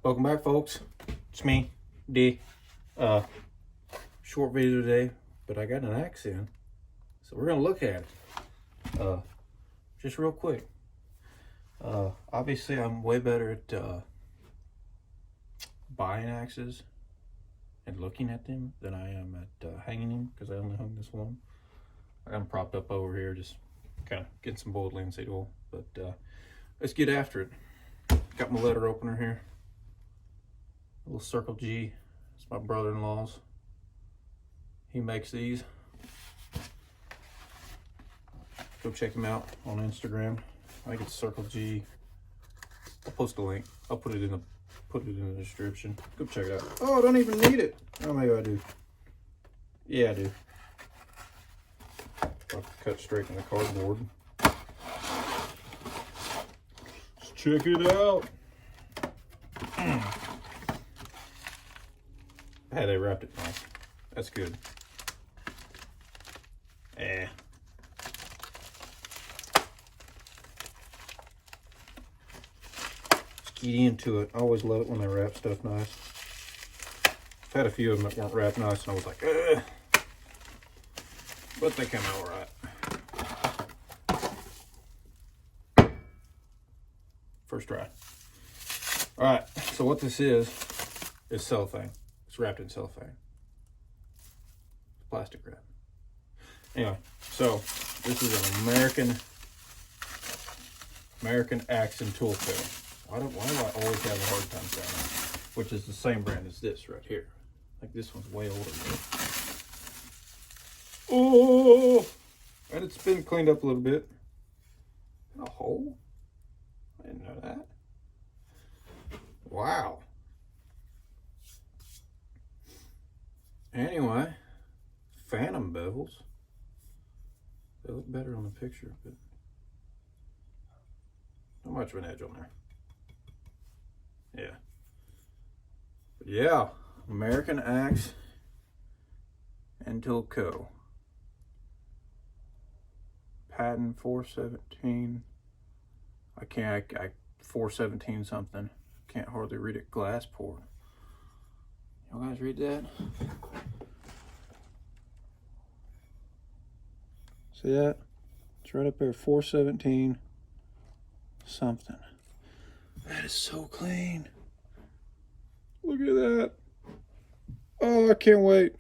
Welcome back, folks. It's me, D. Short video today, but I got an axe in, so we're gonna look at it. Just real quick. Obviously, I'm way better at buying axes and looking at them than I am at hanging them, because I only hung this one. I got them propped up over here, just kind of getting some boiled linseed oil. But let's get after it. Got my letter opener here. A little Circle G. It's my brother-in-law's. He makes these. Go check him out on Instagram. I think it's Circle G. I'll post a link. I'll put it in the description. Go check it out. Oh, I don't even need it. Oh, maybe I do. Yeah, I do. I'll cut straight in the cardboard. Let's check it out. Hey, they wrapped it nice. That's good. Let's get into it. I always love it when they wrap stuff nice. I've had a few of them that weren't wrapped nice, and I was like, ugh. But they come out alright. First try. Alright, so what this is cellophane. It's wrapped in cellophane. It's plastic wrap. Anyway, so this is an American axe and tool co. Why do I always have a hard time saying that? Which is the same brand as this right here. Like this one's way older than this. Oh, and it's been cleaned up a little bit. A hole? I didn't know that. Wow. Anyway, phantom bevels. They look better on the picture, but not much of an edge on there. Yeah. But yeah, American Axe and Tool Co. Patent 417. I 417 something. Can't hardly read it. Glassport. Y'all guys read that? See that? It's right up there, 417 something. That is so clean. Look at that. Oh, I can't wait.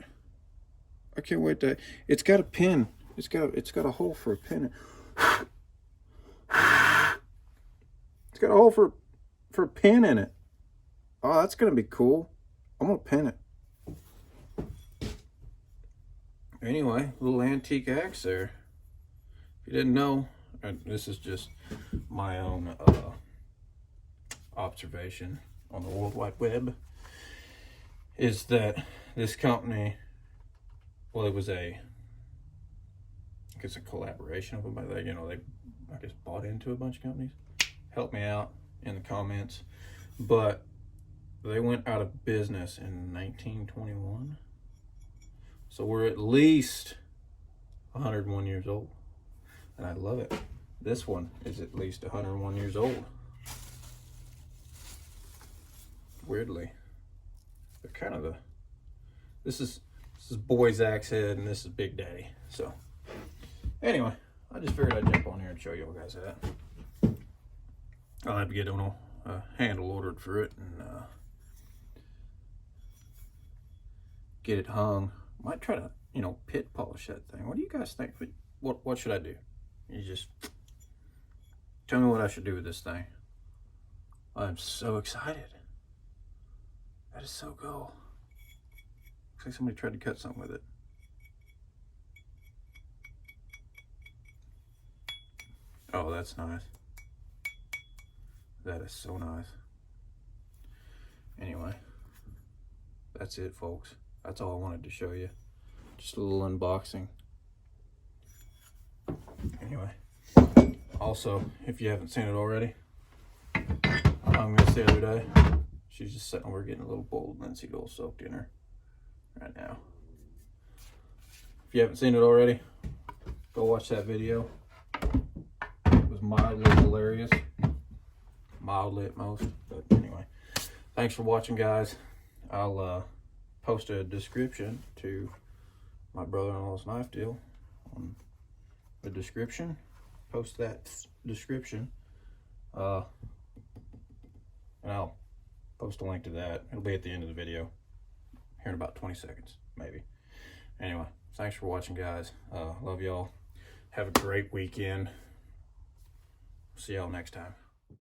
I can't wait to. It's got a pin. It's got a hole for a pin. It's got a hole for a pin in it. Oh, that's gonna be cool. I'm gonna pin it. Anyway, little antique axe there. If you didn't know, and this is just my own observation on the World Wide Web, is that this company, well, it was I guess a collaboration of them, but they, they, I guess, bought into a bunch of companies. Help me out in the comments, but they went out of business in 1921. So we're at least 101 years old. And I love it. This one is at least 101 years old. Weirdly. They're kind of this is Boy's axe head and this is Big Daddy. So anyway, I just figured I'd jump on here and show you guys that. I'll have to get a handle ordered for it and get it hung. Might try to, pit polish that thing. What do you guys think? What should I do? You just tell me what I should do with this thing. I'm so excited. That is so cool. Looks like somebody tried to cut something with it. Oh, that's nice. That is so nice. Anyway, that's it, folks. That's all I wanted to show you. Just a little unboxing. Anyway, also, if you haven't seen it already, I hung this the other day. She's just sitting over getting a little bowl of linseed oil soaked in her right now. If you haven't seen it already, go watch that video. It was mildly hilarious. Mildly at most, but anyway. thanks for watching, guys. I'll post a description to my brother-in-law's knife deal on the description. Post that description, and I'll post a link to that. It'll be at the end of the video here in about 20 seconds, maybe. Anyway, thanks for watching, guys. Love y'all. Have a great weekend. See y'all next time.